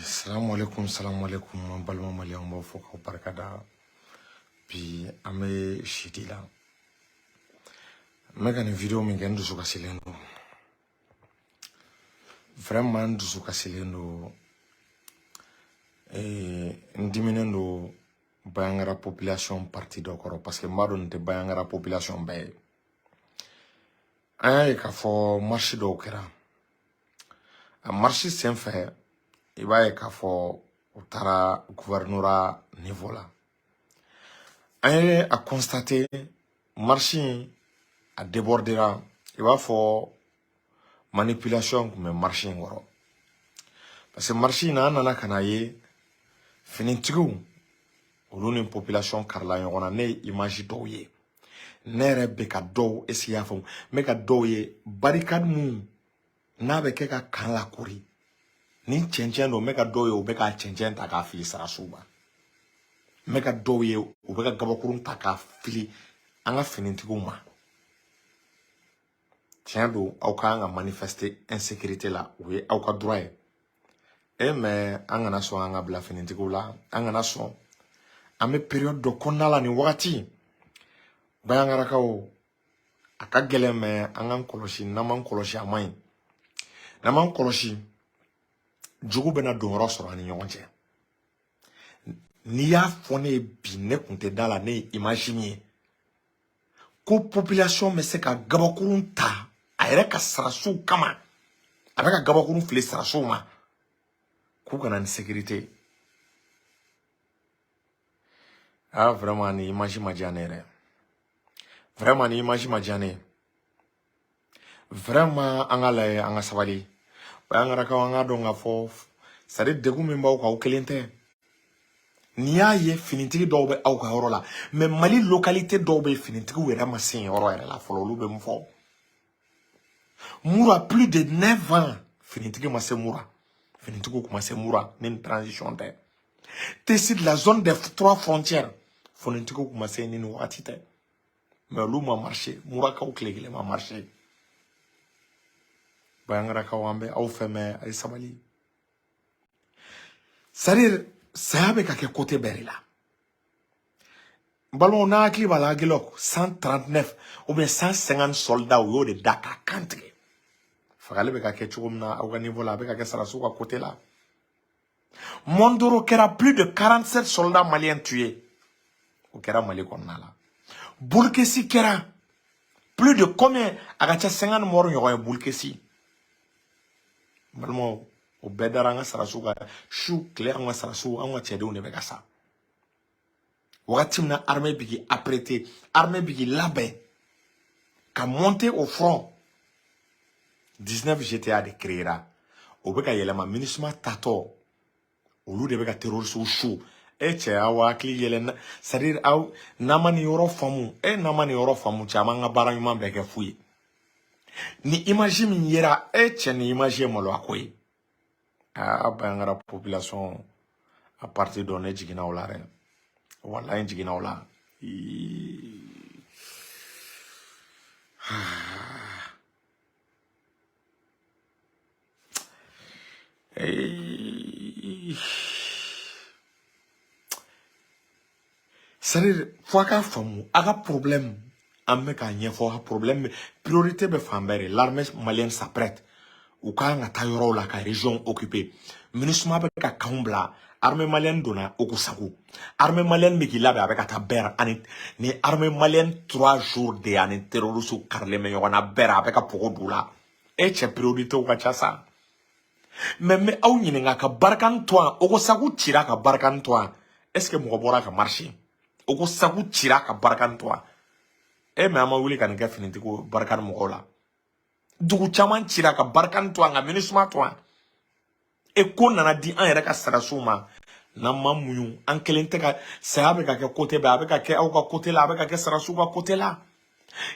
Salam alaikum, balma malian ba fo ka barkada bi ame shitila. Mega ni video mi gen dusu kasilendo. Vraiment dusu kasilendo. Ndiminendo bayangara population parti dokoro parce que maro nte bayangara population bay. Aya ka fo marché do kera. A marché sen fait il va y avoir utara gouverneur niveau là. On a constaté marché a débordé là. Il va faire manipulation comme marché ngoro. Parce que marché na nana kanaye finitigu uluni population karla yona ne image doye. Nere beka do esiya fo meka doye barricade mu na be keka kan la kuri. Ni chenchen do meka doye o beka chenchen ta ka fili sarasuba. Meka doye o beka gabakurun ta ka fili anga finitigu ma. Tiens do au ka manifester insécurité là oui au ka droit mais angana so anga bla finitigu la angana so ame période de konala ni wakati bayangara ka o aka gele me angan koloshi naman koloshi amai naman koloshi jugu bena do rosoro ani nyonje ni ya fone bi ne kunte dala ne imagine ko population me se ka gabakurun ta ayere ka sarasu kama avec gabakurun fili sarasu ma ku kana ni sécurité ah vraiment ni imagine majane vraiment ni imagine majane vraiment angala anga sabali bayangara ka anga do nga fo sare degu mimba ko kelente niya ye finitigi do be au ka horola mais mali localité do be finitigi wera masin horo era la folo lu be mfo mura plus de 9 ans finitigi masin mura finitigi ko masin mura ni transition de de la zone des 3 frontières finitigi ko masin ni watite mais lu ma marché mura ka uklegele ma marché bayangara ka wambe au feme ay sabali sarir sabe ka ke côté berila ballon na kli bala gilok 139 ou bien 150 soldats au de Dakar country fagale be ka ke chumna au niveau là be ka ke sarasu ka côté là Mondoro kera plus de 47 soldats maliens tués au kera mali konna là Bulkesi kera plus de combien agacha 50 morts yo Bulkesi balmo o bedaranga sarasu ka chou clair nga sarasu anga tchede ne be ka sa Watimna armée bigi apprêté, armée bigi labé, qu'a monté au front. 19 GTA de créera. Au beka yelema ministre tato. Au lieu de beka terroriste ou chou. E che awa kli yelen. C'est-à-dire aw namani yoro famu. E namani yoro famu chamanga barang man beke fouye. Ni imagine yera e che ni imagine molo akoy. Ah bangara population à partir d'on jigina olare. Wala jigina ola. C'est-à-dire, faut qu'à famu, aga problème, ameka nyefo problème, priorité be fambere, l'armée malienne s'apprête, ou ka nga tayoro la ka région occupée, ministre be ka kambla, armée malienne dona okusaku, armée malienne me gilabe avec ta ber, ni armée malienne 3 jours de ane terroriste karle me yona ber avec a poko dula, et che priorité ou ka chasa. Mais au nyinga ka barkan toi, okusaku tira ka barkan toi, est-ce que mo bora ka marcher? Oko sagu tira ka barkan toa e me ama wuli kan ga finiti ko barkan mo la dugu chaman tira ka barkan toa nga ministre toa e ko nana di an yere ka sarasuma na mamuyu an kelente ka sabe ka ke côté ba be ka ke au ka côté la be ka ke sarasu ka côté la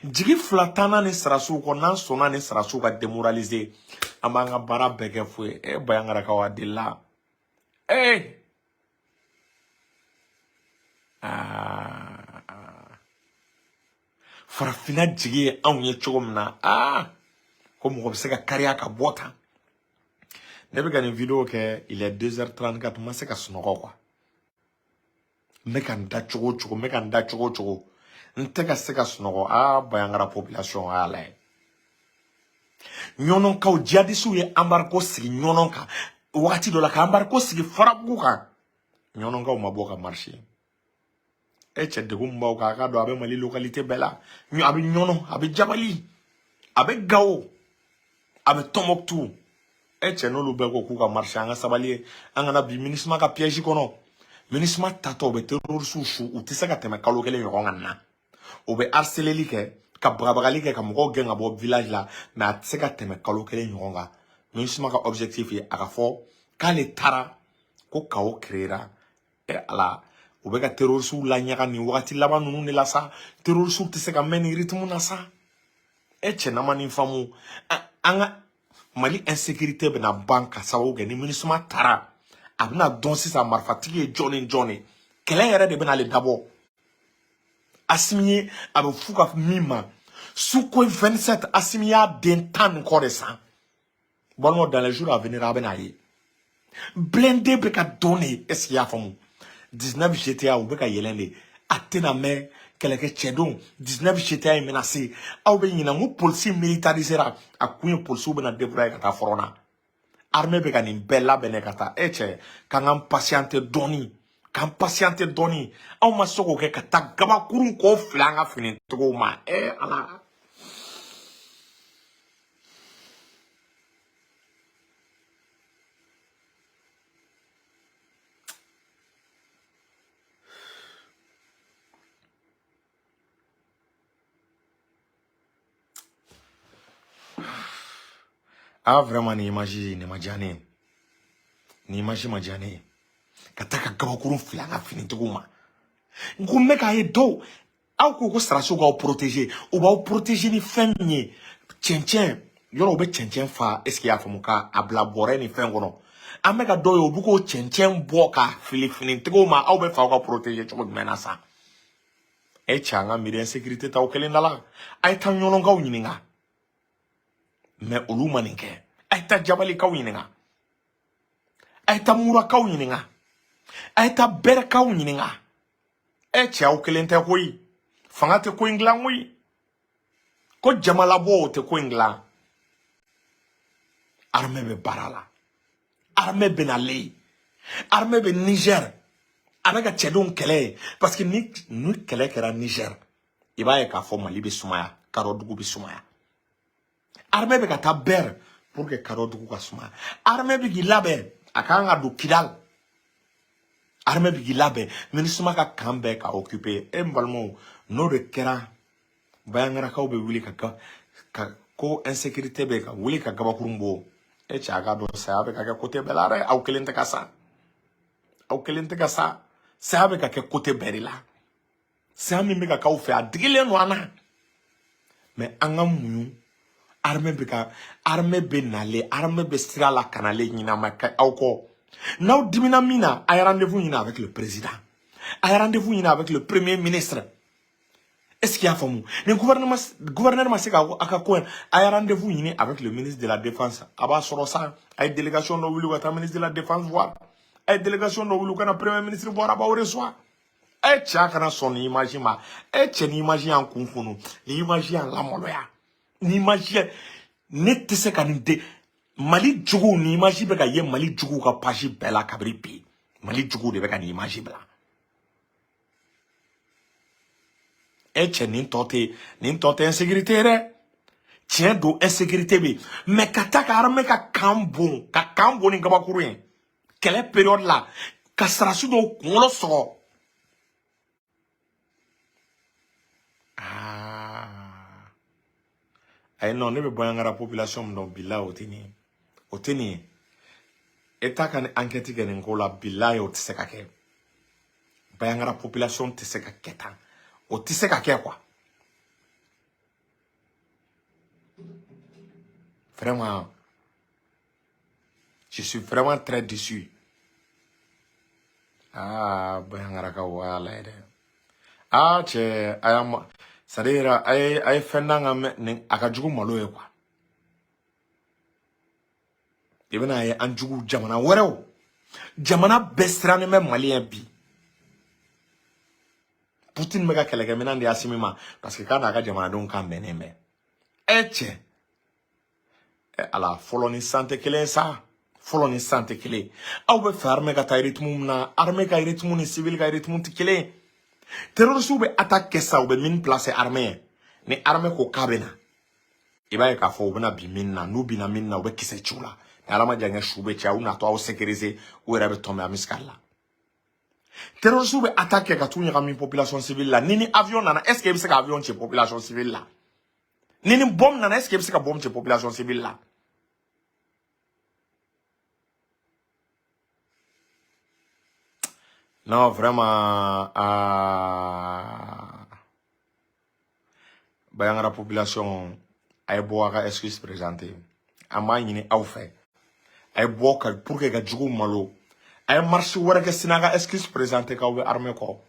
jigi flatana ni sarasu ko nan sona ni sarasu ka démoraliser amanga bara be ke fu e bayangara ka wadilla farafina jigi anw ye cogo min na ko mɔgɔ bɛ se ka kariya ka bɔ tan Ne be une vidéo que il est 2h34 ma se ka sunoko quoi. Me kan da chogo me kan da chogo. Nte ka se ka sunoko bayangara population ala. Nyonon ka o jihadisu ye embargo sigi nyonon ka. Wakati do la ka embargo sigi farabu ka. Nyonon ka o mabo ka marché. Eche de gumba ka do abe mali localité bela. Nyo abe nyonon, abe jabali, abe gao, abe Tombouctou. Eche no lu beko ku ka marché anga sabali anga na bi ministre ka piège kono. Ministre tato be terroriste shu ou tise ka teme kalo kele yoronga na. O be harceler ke ka brabagali ke ka moko genga bo village la mais a tise ka teme kalo kele yoronga. Ministre ka objectif ye aka fo kale tara ko kawo créera e ala o be ka terroriste la nyaga ni wakati laba nunu ne la sa terroriste tise ka meni rythme na sa. Eche na mani famu anga Mali insécurité bena banka sawo ge ni ministre tara abna don si sa marfatigi Johnny kele yere de bena le dabo asimiye abe fuka mima suko 27 asimiya den tan koresa bon dans les jours à venir abena yi blindé be ka donner est-ce qu'il y a famu 19 GTA ou be ka yelende atena me quelques chedon 19 GTA est menacé au be nyina mu police militarisera akuye police be na débrouiller kata forona armée be kanin bella benekata eche kangam patiente doni kan patiente doni aw masoko ke kata gaba kurun ko flanga fini to ma ala vraiment ni imagine ni majane ni imagine majane kata gaba kurun flanga fini to ma ngumme ka edo aw ko straso ga protéger ou ba protéger ni femnie tchenchen yoro be tchenchen fa est-ce qu'il y a famuka abla bore ni fengono ameka doyo buko tchenchen boka filifini tego ma aw be fa ga protéger to menasa e changa mi insécurité ta o kelendala ay tan yono ga unyinga mais olu maninke ay ta jabali ka unyinga ay ta mura ka unyinga ay ta ber ka unyinga e cha o kelente koyi fanga te ko ingla wi ko jamala bo te ko ingla armée be barala armée be nale armée be Niger avec a tchedon kele parce que ni kele kera Niger iba e ka fo Mali be sumaya karodugu be sumaya armée be ka ta ber pour que karodugu ka sumaya armée be gilabe akanga du Kidal armée be gilabe ministre ka kambe ka occuper e mbalmo no de kera bayangara ka be wuli ka ko insécurité be ka wuli ka gabakurumbo e chaga do sabe ka côté belare au kelente kasa sabe ka côté berila sabe mi ka ka fe adrile no ana mais anga muyu armée be nale armée be sira la kanale nyina ma ka auko now dimina mina ay rendez-vous nyina avec le président ay rendez-vous nyina avec le premier ministre. Est-ce qu'il y a famou? Le gouverneur Masika a rendez-vous avec le ministre de la Défense. Aba Sorosa, a une délégation de le ministre de la Défense voir. A une délégation de le premier ministre voir à reçoit. Et chacun son image ma. Et tu n'imagines en confunu. L'image en la moloya. N'imagine. Net se kaninde. Mali djougou n'imagine beka ye Mali djougou ka paji bela kabripi. Mali djougou de beka n'imagine bela. Eche nin tote insécurité re tien do insécurité bi mais kataka arme ka kambo ni gabakuru yen quelle période là ka sarasu do ngolo so ay non ne be boyangara population ndo bila otini eta kan enquête gene ngola bila yo tseka ke boyangara population tseka ketan o tseka ke quoi. Vraiment, je suis vraiment très déçu. Bayangara wala ede. Che, ayam, sadira, ay fendanga me, akajugu malo quoi. Ibena ye anjugu jamana wɛrɛw jamana bɛɛ sirannen bɛ maliyɛn bi Poutine bɛ ka kɛlɛkɛminɛn de Assimi ma parce que k'a n'a ka jamanadenw kan bɛnnen bɛ cɛ ala fɔlɔ ni san tɛ kelen sa fɔlɔ ni san tɛ kelen aw bɛ fɛ armée ka taa rythme min na armée ka rythme ni civil ka rythme tɛ kelen terroristes bɛ attaque kɛ sa u bɛ mine placer armée ni armée ko k'a bɛ na i b'a ye k'a fɔ u bɛna bin mine na n'u binna mine na u bɛ kisɛ ci u la ni ala ma jan kɛ su bɛ caya u natɔ aw sécuriser u yɛrɛ bɛ tomber à miskali la terroristes bɛ attaque kɛ ka t'u ɲagami population civile la ni avion nana est ce que i bɛ se ka avion ci population civile la ni bombe nana est ce que i bɛ se ka bombe ci population civile la non vraiment Bayangara population ay bo aka excuse présenter ama ñini aw fe ay bo ka pour que ga jugu malo ay marche wara ke sinaga excuse présenter ka we armée ko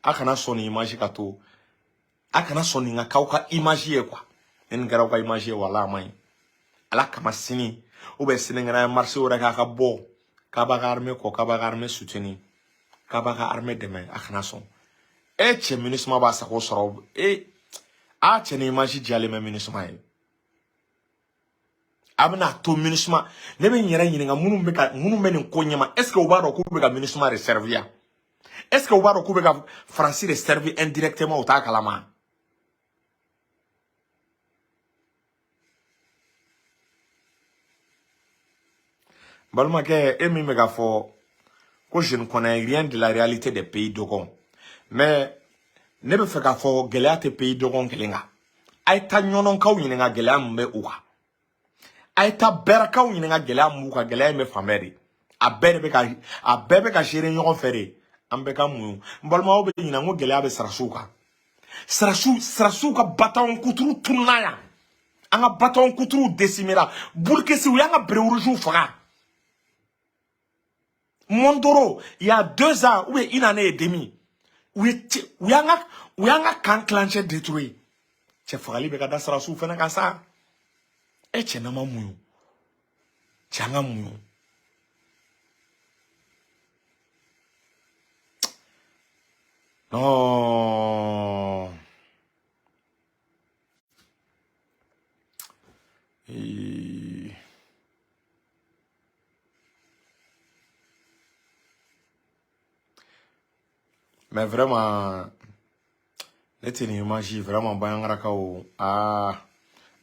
akana soni image ka to akana soni nga ka image ye quoi en gara ka image wala may ala kama sini o be sinengara marche wara ka bo ka ba armée ko ka ba armée soutenir ka ba armée demain akana son che ministre ba sa ko soro a tene image diale me ministre abna to ministre ne be nyera nyinga munu be ni ko nyama est ce que o ba ro ko be ga ministre réservia est ce que o ba ro ko be ga français réservé indirectement au ta kalama balma ke emi me ga fo ko je ne connais rien de la réalité des pays dogon mais ne be fe ga fo geleate pays dogon kelenga ay ta nyonon kaw nyinga gelea mbe uwa Aïta beraka ou yinenga gela mouka gela me fameri a bebe ka jere nyon fere ambeka mou mbolma obe yina ngo gela be sarasuka sarasuka baton kuturu tunaya anga baton kuturu desimira bulke si uyanga breuruju fara Mondoro il y a 2 ans ou une année et demie uyanga kan clanché détruit chef fali be ka da sarasu fena ka sa eche na mamuyo changa muyo non mais vraiment n'était une image vraiment bayangara kao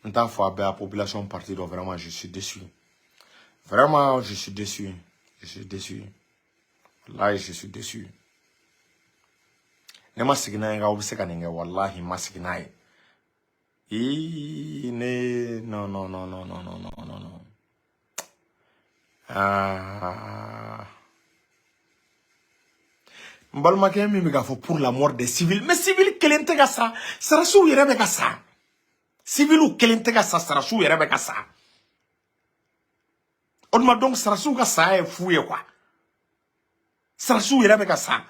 en tant que la population partie donc vraiment je suis déçu. Vraiment je suis déçu. Je suis déçu. Là je suis déçu. Ne ma signa nga obse kaninga wallahi ma signa. Ne non non non non non non non non non. Mbalma ke mi ga fo pour la mort des civils mais civils kelente ga sa sarasu yere be ga sa. Civilu kelente ga sa sarasu yere be ga sa. Odma donc sarasu ga sa e fouye quoi. Sarasu yere be ga sa.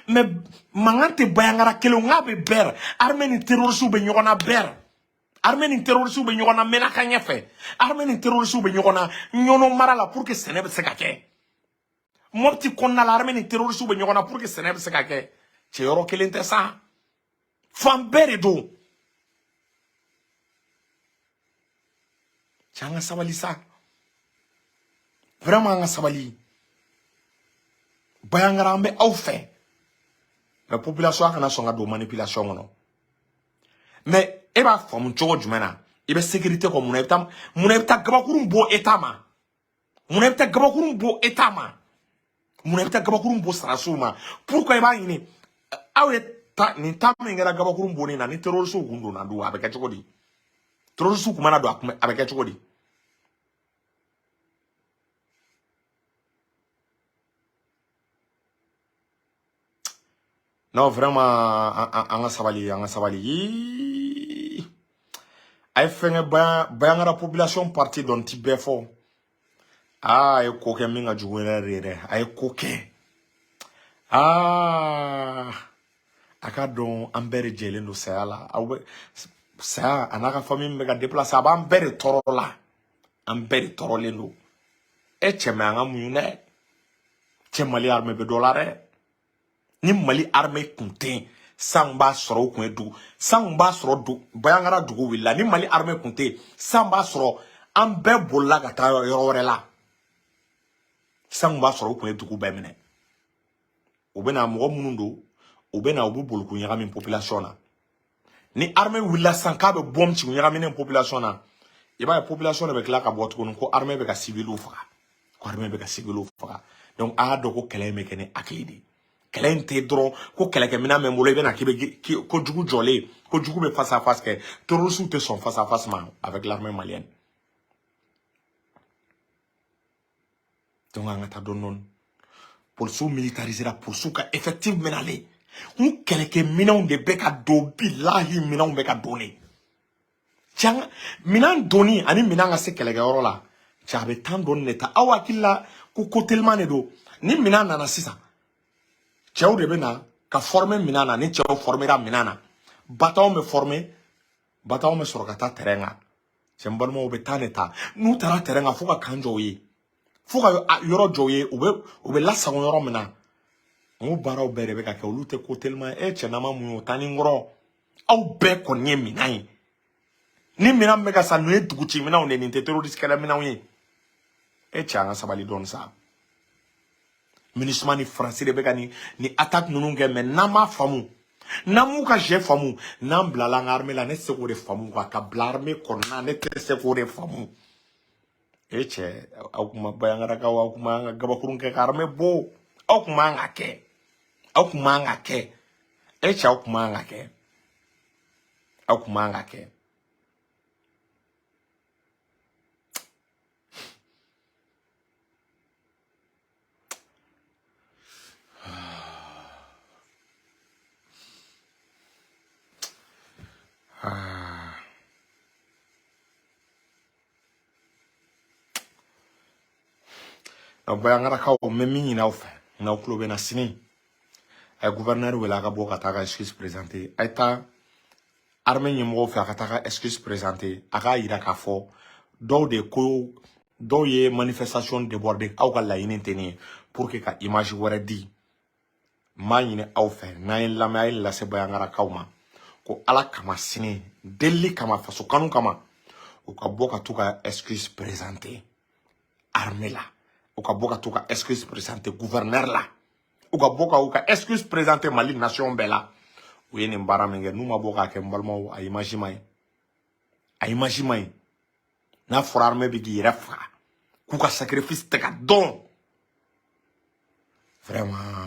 Mais mangante bayangara kelo ngabe ber armée ni terroriste be nyona ber. Armée ni terroriste be nyona mena kanya fe. Armée ni terroriste be nyona nyono marala pour que senebe se kake. Mopti konna l'armée ni terroriste be nyona pour que senebe se kake. Che yoro kelente sa. Fambere do. Changa sabali sa. Vraiment nga sabali. Bayangara ambe au fait. La population a son de manipulation non. Mais e ba fam chogo jumena. E be sécurité ko mun ebta gabakurum bo etama. Mun ebta gabakurum bo etama. Mun ebta gabakurum bo sarasuma. Pourquoi e ba yini? Awe ta ni tam ngara gabakurum bo ni na ni terroriste gundo na do abeka chogodi. Terroriste kuma na do abeka chogodi. Non, vraiment, anga sabali. Ay fenge bayangara population parti don tibefo. Ay koke minga juwere rere. Ay koke. Aka don ambere jelendo sayala. Saya anaka famille mega déplacer aba ambere torola. Ambere torolendo. e cheme anga muyune che Mali armée be dollar ni Mali armée kunte samba soro kun edu samba soro du bayangara dugu willa ni Mali armée kunte samba soro ambe bolla gata yoro la samba soro kun edu be mene obena mo munundo obena obu bolku nyaka min population na ni armée willa sanka be bom ci nyaka min population na e ba population be kla ka botu ko armée be ka civil ou faka ko armée be ka civil ou faka donc a do ko kele me kene akidi kele te dron ko kele ke mina memolo be na kibe ko jugu jolé ko jugu be face à face que terroristes te sont face à face avec l'armée malienne donc anga ta don non pour sous militariser la pour sous ka effectif menalé on kele ke mina de be ka do billahi mina be ka donner tiens mina doni ani mina nga se kele ke oro la chabe tan don neta awakilla ko tellement ne do ni mina nana sisa Tchao de bena ka former minana ni tchao formera minana bataw me former bataw me sorokata terenga sembalmo obetaneta nu tara terenga fuka kanjo yi fuka yoro joye obe la sagon yoro mina mo baraw bere be ka ke olute ko tellement e chenama mu tani ngoro aw be ko nye minai ni mina mega sa nu eduguchi mina on ni terrorist kala mina wi e changa sabali don sa ministre ni français de begani ni attaque nununge mais nama famu namu ka je famu nam blala armée la ne se ko de famu ka blarme konna ne te se ko de famu eche akuma bayangara ka akuma gabakurun ke armée bo akuma ngake eche akuma ngake bayangara ka o memi na ofa na oklobe na sini ay gouverneur wala ka boka ta excuse présenter ayta armée nyimo fa ka ta excuse présenter aka ira ka fo do de ko do ye manifestation débordée aw ka la yinenteni pour que ka image wara di mayine aw fa na yin lamay la se bayangara kawma ko ala kama sini deli kama faso kanu kama o ka boka tuka excuse présenter armée la o ka boka tuka excuse présenter gouverneur la o ka boka o ka excuse présenter Mali nation bela o yene mbara menge numa boka ke mbalmo a image mai na for armée bi refa ku ka sacrifice te ka don vraiment